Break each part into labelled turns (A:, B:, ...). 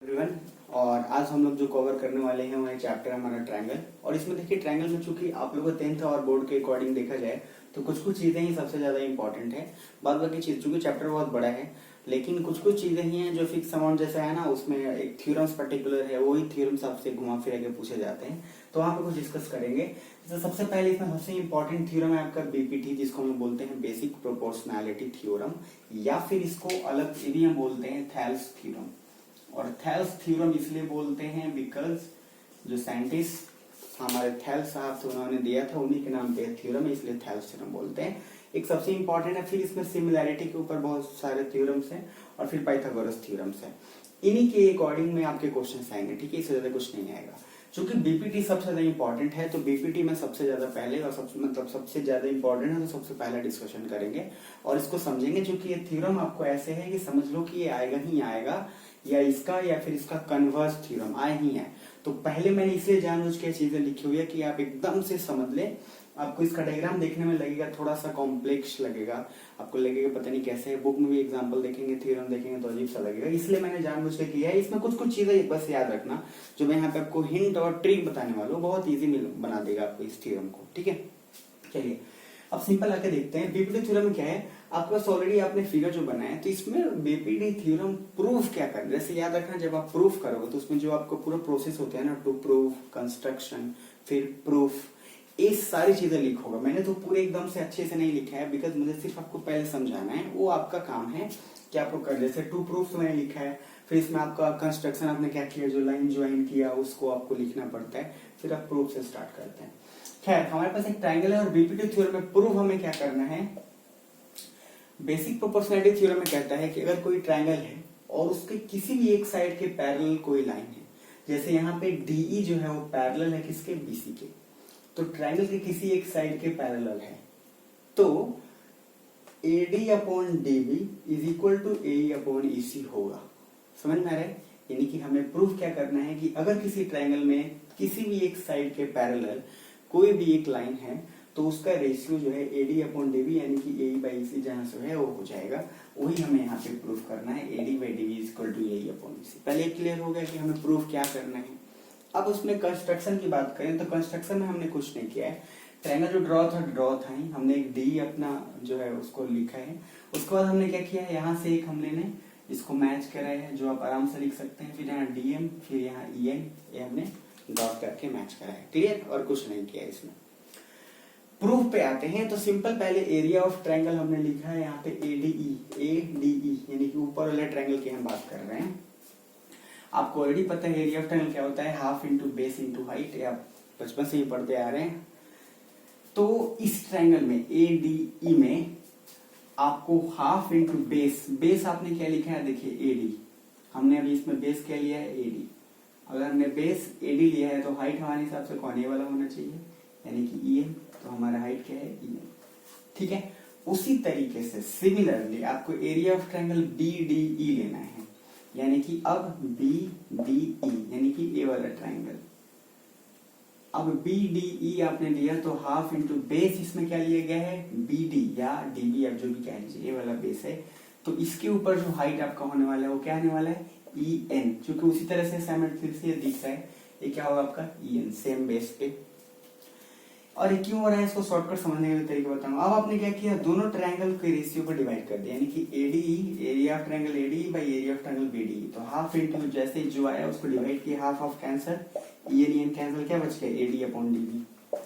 A: Everyone. और आज हम लोग जो कवर करने वाले हैं वो है चैप्टर हमारा ट्रायंगल। और इसमें देखिए ट्रायंगल में चूंकि आप लोगों को 10th और बोर्ड के अकॉर्डिंग देखा जाए तो कुछ कुछ चीजें ही सबसे ज्यादा इंपॉर्टेंट है। बाद बाकी चीज चूंकि चैप्टर बहुत बड़ा है लेकिन कुछ कुछ चीजें ही हैं जो फिक्स अमाउंट जैसा है ना, उसमें एक थ्योरम्स पर्टिकुलर है, वही थ्योरम्स आपसे घुमा फिरा के पूछे जाते हैं, तो वहां पे कुछ डिस्कस करेंगे। तो सबसे पहले इसमें सबसे इंपॉर्टेंट थ्योरम है आपका बीपीटी, जिसको हम लोग बोलते हैं बेसिक प्रोपोर्शनैलिटी थ्योरम, या फिर इसको अलग से भी हम बोलते हैं थेल्स थ्योरम। और थेल्स थ्योरम इसलिए बोलते हैं बिकॉज जो साइंटिस्ट हमारे थेल्स साहब थे उन्होंने दिया था, उन्हीं के नाम पे थ्योरम है, इसलिए थेल्स थ्योरम बोलते हैं। एक सबसे इंपॉर्टेंट है, फिर इसमें सिमिलैरिटी के ऊपर बहुत सारे थ्योरम्स हैं और फिर पाइथागोरस थ्योरम्स हैं। इन्हीं के अकॉर्डिंग में आपके क्वेश्चन आएंगे, ठीक है, इससे ज्यादा कुछ नहीं आएगा। चूंकि बीपीटी सबसे ज्यादा इंपॉर्टेंट है तो बीपीटी में सबसे ज्यादा पहले और सबसे ज्यादा इंपॉर्टेंट है तो सबसे पहला डिस्कशन करेंगे और इसको समझेंगे। चूंकि ये थ्योरम आपको ऐसे है कि समझ लो कि ये आएगा ही आएगा, या इसका या फिर इसका कन्वर्स थ्योरम आए ही है। तो पहले मैंने इसलिए जानबूझ के चीजें लिखी हुई है कि आप एकदम से समझ ले। आपको इसका डायग्राम देखने में लगेगा थोड़ा सा कॉम्प्लेक्स लगेगा, आपको लगेगा पता नहीं कैसे है, बुक में भी एग्जांपल देखेंगे, थ्योरम देखेंगे तो अजीब सा लगेगा, इसलिए मैंने जानबूझ के किया है। इसमें कुछ कुछ चीजें बस याद रखना जो मैं यहाँ पे आपको हिंट और ट्रिक बताने वाला हूँ, बहुत ईजी बना देगा आपको इस थ्योरम को, ठीक है। चलिए अब सिंपल आके देखते हैं बीपीटी थ्योरम क्या है। आपके पास ऑलरेडी आपने फिगर जो बनाया है, तो इसमें बीपीटी थ्योरम प्रूफ क्या कर, जैसे याद रखना जब आप प्रूफ करोगे तो उसमें जो आपको पूरा प्रोसेस होता है ना, टू प्रूफ, कंस्ट्रक्शन, फिर प्रूफ, ये सारी चीजें लिख होगा। मैंने तो पूरे एकदम से अच्छे से नहीं लिखा है बिकॉज मुझे सिर्फ आपको पहले समझाना है, वो आपका काम है कि आपको कर, जैसे टू प्रूफ मैंने लिखा है, फिर इसमें आपका कंस्ट्रक्शन आपने क्या किया, जो लाइन ज्वाइन किया उसको आपको लिखना पड़ता है, फिर आप प्रूफ से स्टार्ट करते हैं। खैर हमारे पास एक ट्रायंगल है और बीपीटी थ्योरम में प्रूफ हमें क्या करना है। बेसिक प्रोपोर्शनैलिटी थ्योरम में कहता है कि अगर कोई ट्रायंगल है और उसके किसी भी एक साइड के पैरेलल कोई लाइन है, जैसे यहाँ पे डीई जो है वो पैरेलल है किसके, बीसी के, तो ट्रायंगल के किसी एक साइड के पैरेलल है, तो AD upon DB is equal to AE upon EC होगा। समझ में आ रहा है? यानी कि हमें प्रूफ क्या करना है कि अगर किसी ट्रायंगल में किसी भी एक साइड के पैरेलल कोई भी एक लाइन है तो उसका रेशियो जो है AD अपॉन DB यानी कि AE बाई EC जहां से है वो हो जाएगा। वही हमें यहाँ पे प्रूफ करना है, AD by DB is equal to AE upon EC। पहले क्लियर हो गया कि हमें प्रूफ क्या करना है। अब उसमें कंस्ट्रक्शन की बात करें तो कंस्ट्रक्शन में हमने कुछ नहीं किया है। ट्रायंगल जो ड्रॉ था ही, हमने एक डी अपना जो है उसको लिखा है। उसके बाद हमने क्या किया है, यहाँ से एक हमने इसको मैच कराया है, जो आप आराम से लिख सकते हैं, फिर यहाँ डीएम, फिर यहाँ EN, ये हमने डॉट करके मैच कराया है, क्लियर, और कुछ नहीं किया इसमें। प्रूफ पे आते हैं तो सिंपल, पहले एरिया ऑफ ट्रायंगल हमने लिखा है यहाँ पे ADE यानी कि ऊपर वाले ट्रायंगल की हम बात कर रहे हैं। आपको ऑलरेडी पता है एरिया ऑफ ट्रायंगल क्या होता है, half into base into height, ये आप बचपन से ही पढ़ते आ रहे हैं। तो इस ट्रायंगल में ADE में आपको हाफ इंटू बेस आपने क्या लिखा है, देखिए AD, हमने अभी इसमें बेस क्या लिया है, AD। अगर हमने बेस AD लिया है तो हाइट हमारे हिसाब से कौन, ये वाला होना चाहिए, यानी कि EM, तो हमारा हाइट क्या है, EM, ठीक है। उसी तरीके से सिमिलरली आपको एरिया ऑफ ट्रायंगल BDE लेना है, यानी कि अब BDE यानी कि ये वाला ट्रायंगल, अब BDE आपने लिया तो हाफ इंटू बेस इसमें क्या लिया गया है, BD या DB, आप जो भी कह लीजिए, ये वाला बेस है। तो इसके ऊपर जो हाइट आपका होने वाला है वो क्या आने वाला है, EN, क्योंकि उसी तरह से फिर से दिख रहा है, ये क्या होगा आपका EN, सेम बेस पे। और ये क्यों हो रहा है, इसको शॉर्टकट समझने का तरीका बताऊंगा। अब आपने क्या किया, दोनों ट्रायंगल के रेशियो को डिवाइड कर दिया, यानी कि ADE, area of triangle ADE by area of triangle BDE, तो हाफ इंटू जैसे जो आया उसको डिवाइड किया, half of cancer, EN cancel, क्या बच गया, AD अपॉन DB।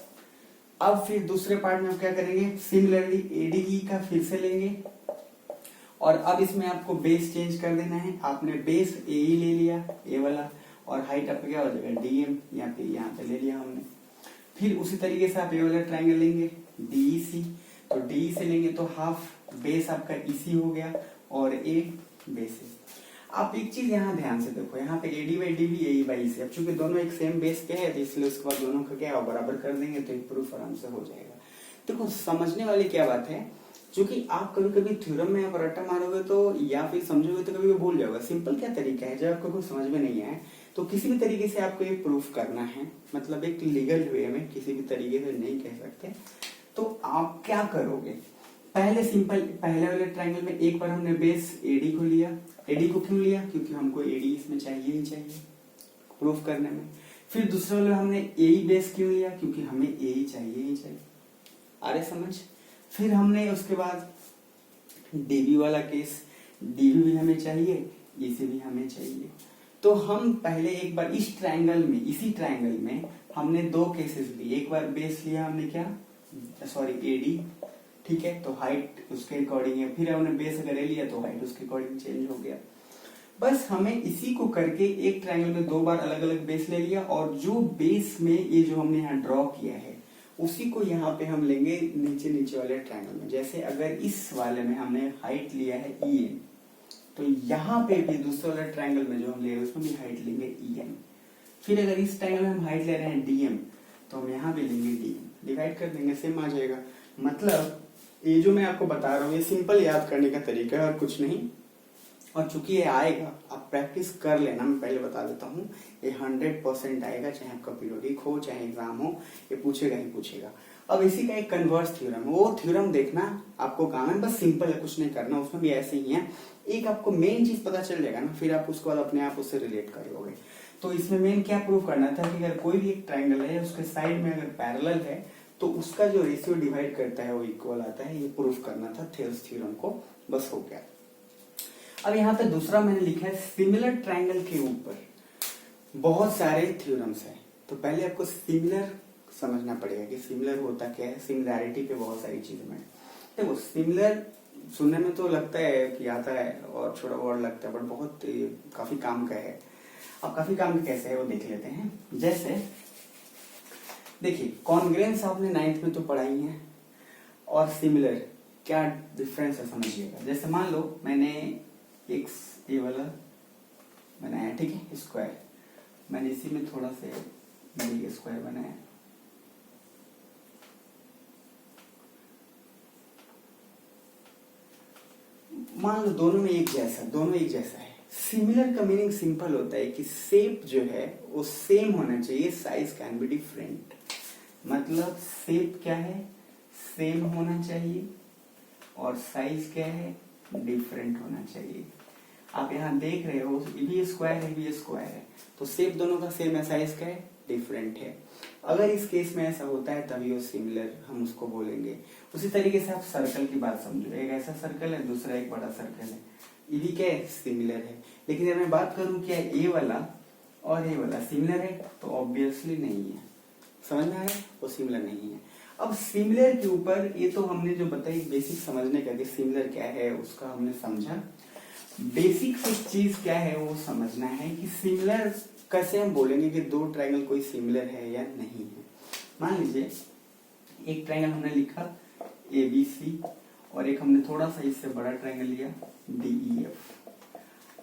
A: अब फिर दूसरे पार्ट में हम क्या करेंगे, सिमिलरली ADE का फिर से लेंगे और अब इसमें आपको बेस चेंज कर देना है। आपने बेस AE ले लिया, ये वाला, और हाइट आपका क्या हो जाएगा, DM, या फिर यहाँ पे ले लिया हमने। फिर उसी तरीके से आप ये वाला ट्रायंगल लेंगे DEC, तो DE से लेंगे तो हाफ बेस आपका EC हो गया और A बेस है। आप एक चीज यहाँ ध्यान से देखो, यहाँ पे AD by DB, AE by EC, अब चूंकि दोनों एक सेम बेस पे है तो इसलिए उसके बाद दोनों का क्या बराबर कर देंगे तो एक प्रूफ आराम से हो जाएगा। देखो समझने वाली क्या बात है, क्योंकि आप कभी कभी थ्योरम में आप रट्टा मारोगे तो या फिर समझोगे तो कभी भूल जाओगे। सिंपल क्या तरीका है, जब आपको कुछ समझ में नहीं आए तो किसी भी तरीके से आपको ये प्रूफ करना है, मतलब एक लीगल वे में, किसी भी तरीके से नहीं कह सकते। तो आप क्या करोगे, पहले सिंपल पहले वाले ट्रायंगल में एक बार हमने बेस एडी को लिया। एडी को क्यों लिया? क्योंकि हमको एडी इसमें चाहिए ही चाहिए प्रूफ करने में। फिर दूसरे वाले में हमने ए बेस क्यों लिया? क्योंकि हमें ए ही चाहिए ही चाहिए। आ रहे समझ? फिर हमने उसके बाद डीबी वाला केस, डीबी भी हमें चाहिए, इसे भी हमें चाहिए। तो हम पहले एक बार इस ट्रायंगल में, इसी ट्रायंगल में हमने दो केसेस लिए। एक बार बेस लिया हमने क्या, सॉरी एडी, ठीक है, तो हाइट उसके अकॉर्डिंग है। फिर हमने बेस अगर ए लिया तो हाइट उसके अकॉर्डिंग चेंज हो गया। बस हमें इसी को करके एक ट्रायंगल में दो बार अलग अलग बेस ले लिया, और जो बेस में ये जो हमने यहाँ ड्रॉ किया है उसी को यहाँ पे हम लेंगे नीचे नीचे वाले ट्रायंगल में। जैसे अगर इस वाले में हमने हाइट लिया है EN, तो यहाँ पे भी दूसरे वाले ट्रायंगल में जो हम ले रहे हैं उसमें भी हाइट लेंगे EN। फिर अगर इस ट्रायंगल में हम हाइट ले रहे हैं DM, तो हम यहाँ भी लेंगे DM, डिवाइड कर देंगे, सेम आ जाएगा। मतलब ये जो मैं आपको बता रहा हूँ ये सिंपल याद करने का तरीका है और कुछ नहीं। और चूंकि ये आएगा, आप प्रैक्टिस कर लेना, मैं पहले बता देता हूँ, ये 100% आएगा, चाहे आपका पीरियोडिक हो चाहे एग्जाम हो, ये पूछेगा ही पूछेगा। अब इसी का एक कन्वर्स थ्योरम, वो थ्योरम देखना आपको काम है, बस सिंपल है, कुछ नहीं करना, उसमें भी ऐसे ही है। एक आपको मेन चीज पता चल जाएगा ना, फिर आप उसको बाद अपने आप उससे रिलेट कर लोगे। तो इसमें मेन क्या प्रूव करना था कि अगर कोई भी एक ट्रायंगल है उसके साइड में अगर पैरेलल है तो उसका जो रेशियो डिवाइड करता है वो इक्वल आता है। ये प्रूफ करना था थेल्स थ्योरम को, बस हो गया। अब यहाँ पे दूसरा मैंने लिखा है सिमिलर ट्रायंगल के ऊपर बहुत सारे थ्योरम्स हैं। तो पहले आपको सिमिलर समझना पड़ेगा कि सिमिलर होता क्या है। सिमिलैरिटी पे बहुत सारी चीजें में देखो, सिमिलर सुनने में तो लगता है कि आता है और छोटा वर्ड लगता है, बट बहुत काफी काम का है। अब काफी काम का कैसे है वो देख लेते हैं। जैसे देखिए, कॉन्ग्रुएंस आपने 9th में तो पढ़ाई है, और सिमिलर क्या डिफरेंस है समझिएगा। जैसे मान लो मैंने एक ये वाला बनाया, ठीक है, स्क्वायर, मैंने इसी में थोड़ा से स्क्वायर बनाया, मान लो दोनों में एक जैसा है। सिमिलर का मीनिंग सिंपल होता है कि शेप जो है वो सेम होना चाहिए, साइज कैन बी डिफरेंट। मतलब शेप क्या है, सेम होना चाहिए, और साइज क्या है, डिफरेंट होना चाहिए। आप यहाँ देख रहे हो ये भी स्क्वायर है, ये भी स्क्वायर है, तो शेप दोनों का सेम है, साइज क्या है, डिफरेंट है। अगर इस केस में ऐसा होता है तभी वो सिमिलर हम उसको बोलेंगे। उसी तरीके से आप सर्कल की बात समझो, एक ऐसा सर्कल है, दूसरा एक बड़ा सर्कल है, ये भी क्या है, सिमिलर है। लेकिन अगर मैं बात करूं क्या ये वाला और ये वाला सिमिलर है, तो ऑब्वियसली नहीं है। समझ में आ रहा है, वो सिमिलर नहीं है। अब सिमिलर के ऊपर ये तो हमने जो बताई बेसिक समझने का कि सिमिलर क्या है उसका हमने समझा। बेसिक चीज क्या है वो समझना है कि सिमिलर कैसे हम बोलेंगे कि दो ट्रायंगल कोई सिमिलर है या नहीं है। मान लीजिए एक ट्रायंगल हमने लिखा ABC, और एक हमने थोड़ा सा इससे बड़ा ट्रायंगल लिया DEF।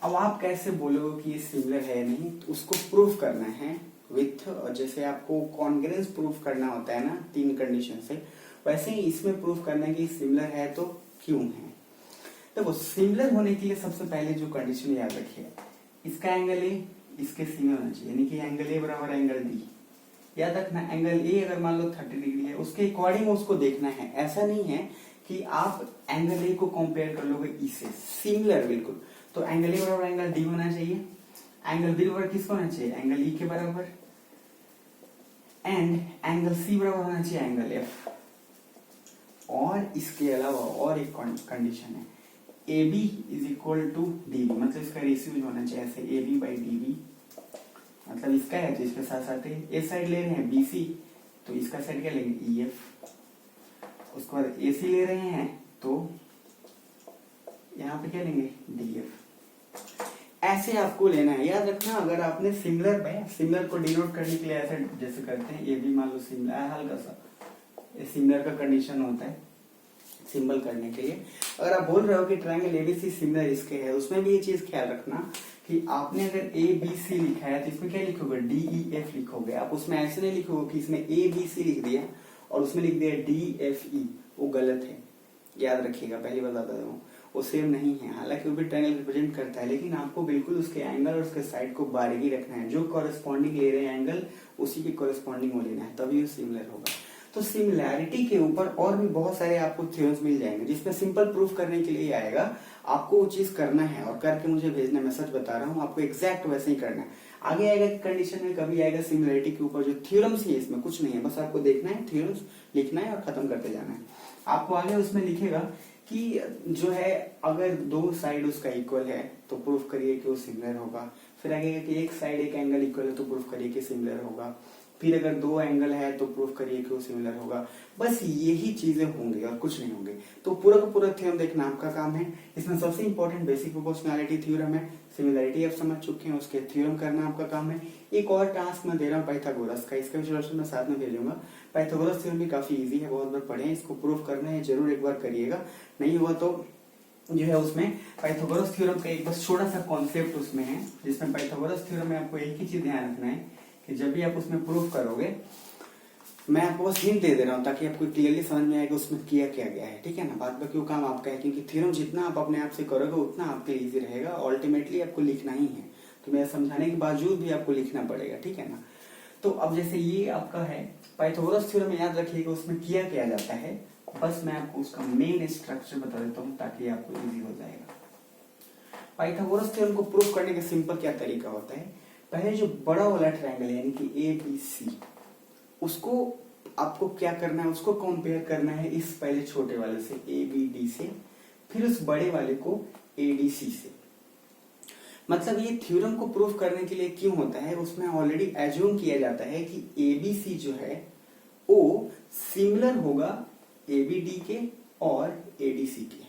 A: अब आप कैसे बोलोगे कि ये सिमिलर है या नहीं, तो उसको प्रूफ करना है विथ, और जैसे आपको कॉन्ग्रुएंस प्रूफ करना होता है ना 3 कंडीशन से, वैसे ही इसमें प्रूफ करना है कि सिमिलर है तो क्यों है। देखो, सिमिलर होने के लिए सबसे पहले जो कंडीशन याद रखिए, इसका एंगल ए इसके सी में होना चाहिए, यानी कि एंगल ए बराबर एंगल डी। याद रखना, एंगल ए अगर मान लो 30 डिग्री है, उसके अकॉर्डिंग उसको देखना है। ऐसा नहीं है कि आप एंगल ए को कंपेयर कर लोगे इससे, सिमिलर बिल्कुल। तो एंगल ए बराबर एंगल डी होना चाहिए, एंगल बी बराबर किसको होना चाहिए, एंगल ई के बराबर, एंड एंगल सी बराबर होना चाहिए एंगल एफ। और इसके अलावा और एक कंडीशन है, AB is equal to DB, मतलब इसका रेशियो होना चाहिए ऐसे AB बाई DB। मतलब इसका है तो इसके साथ साथ ए साइड ले रहे हैं BC, तो इसका साइड क्या लेंगे EF। उसके बाद AC ले रहे हैं तो यहाँ पे क्या लेंगे DF। ऐसे आपको लेना है, याद रखना। अगर आपने सिमिलर को डिनोट करने के लिए ऐसे जैसे करते हैं, AB मान लो सिमिलर, हल्का सा ये सिमिलर का कंडीशन होता है सिंबल करने के लिए। अगर आप बोल रहे हो कि ट्रायंगल ABC सिमिलर इसके है, उसमें भी ये चीज ख्याल रखना कि आपने अगर ABC लिखा है तो इसमें क्या लिखोगे, DEF लिखोगे। आप उसमें ऐसे नहीं लिखोगे कि इसमें ABC लिख दिया और उसमें लिख दिया DFE, वो गलत है। याद रखिएगा, पहली बात बता दूं, वो सेम नहीं है। हालांकि वो भी ट्रायंगल रिप्रेजेंट करता है, लेकिन आपको बिल्कुल उसके एंगल और उसके साइड को बारीकी रखना है। जो कॉरेस्पॉन्डिंग ले रहे हैं एंगल, उसी के कॉरेस्पॉन्डिंग वो लेना है, तभी वो सिमिलर होगा। तो सिमिलैरिटी के ऊपर और भी बहुत सारे आपको थ्योरम्स मिल जाएंगे, जिसमें सिंपल प्रूफ करने के लिए आएगा, आपको वो चीज करना है और करके मुझे भेजना। मैं सच बता रहा हूँ, आपको एग्जैक्ट वैसे ही करना है। आगे आएगा कंडीशन में कभी आएगा सिमिलैरिटी के ऊपर जो थ्योरम्स ही है, इसमें कुछ नहीं है, बस आपको देखना है, थ्योरम्स लिखना है और खत्म करते जाना है। आपको आगे उसमें लिखेगा कि जो है अगर दो साइड उसका इक्वल है तो प्रूफ करिए कि वो सिमिलर होगा। फिर आगे कि एक साइड एक एंगल इक्वल है तो प्रूफ करिए कि सिमिलर होगा। फिर अगर दो एंगल है तो प्रूफ करिए कि वो सिमिलर होगा। बस यही चीजें होंगी और कुछ नहीं होंगे। तो पूरा का पूरा थ्योरम देखना आपका काम है। इसमें सबसे इंपॉर्टेंट बेसिक प्रोपोर्शनैलिटी थ्योरम है, सिमिलैरिटी आप समझ चुके हैं, उसके थ्योरम करना आपका काम है। एक और टास्क मैं दे रहा हूँ पाइथागोरस का, इसका भी सोल्यूशन मैं साथ में भेजूंगा। पाइथागोरस थ्योरम भी काफी इजी है, बहुत बार पढ़े हैं, इसको प्रूफ करना है, जरूर एक बार करिएगा। नहीं हुआ तो जो है उसमें पाइथागोरस थ्योरम का एक बस छोटा सा कॉन्सेप्ट उसमें है, जिसमें पाइथागोरस थ्योरम में आपको एक ही चीज ध्यान रखना है कि जब भी आप उसमें प्रूफ करोगे, मैं आपको बस हिंट दे रहा हूं ताकि आपको क्लियरली समझ में आएगा उसमें किया क्या गया है, ठीक है ना। बात बाकी वो काम आपका है, क्योंकि थ्योरम जितना आप अपने आप से करोगे उतना आपके लिए इजी रहेगा। अल्टीमेटली आपको लिखना ही है, तो मेरा समझाने के बावजूद भी आपको लिखना पड़ेगा, ठीक है ना। तो अब जैसे ये आपका है पाइथागोरस थ्योरम, याद रखिएगा उसमें किया क्या जाता है। बस मैं आपको उसका मेन स्ट्रक्चर बता देता हूँ ताकि आपको इजी हो जाएगा। पाइथागोरस थ्योरम को प्रूफ करने का सिंपल क्या तरीका होता है, पहले जो बड़ा वाला ट्रायंगल है यानी कि ए बी सी, उसको आपको क्या करना है, उसको कंपेयर करना है इस पहले छोटे वाले से ए बी डी से, फिर उस बड़े वाले को ए डी सी से। मतलब ये थ्योरम को प्रूफ करने के लिए क्यों होता है, उसमें ऑलरेडी एज्यूम किया जाता है कि ए बी सी जो है वो सिमिलर होगा ए बी डी के और ए डी सी के।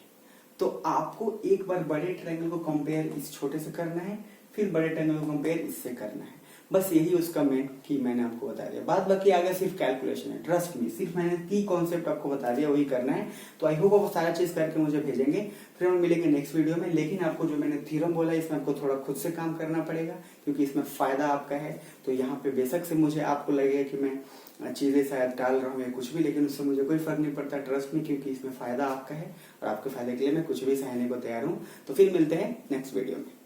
A: तो आपको एक बार बड़े ट्रायंगल को कंपेयर इस छोटे से करना है, फिर बड़े ट्रायंगल को कंपेयर इससे करना है। बस यही उसका मेन की मैंने आपको बता दिया। बात बाकी आगे सिर्फ कैलकुलेशन है, ट्रस्ट मी, सिर्फ मैंने की कॉन्सेप्ट आपको बता दिया, वही करना है। तो आई होप आप सारा चीज करके मुझे भेजेंगे, फिर हम मिलेंगे नेक्स्ट वीडियो में। लेकिन आपको जो मैंने थ्योरम बोला इसमें आपको थोड़ा खुद से काम करना पड़ेगा, क्योंकि इसमें फायदा आपका है। तो यहाँ पे बेशक से मुझे आपको लगेगा कि मैं चीजें शायद टाल रहा हूँ या कुछ भी, लेकिन उससे मुझे कोई फर्क नहीं पड़ता, ट्रस्ट मी, क्योंकि इसमें फायदा आपका है और आपके फायदे के लिए मैं कुछ भी सहने को तैयार हूँ। तो फिर मिलते हैं नेक्स्ट वीडियो में।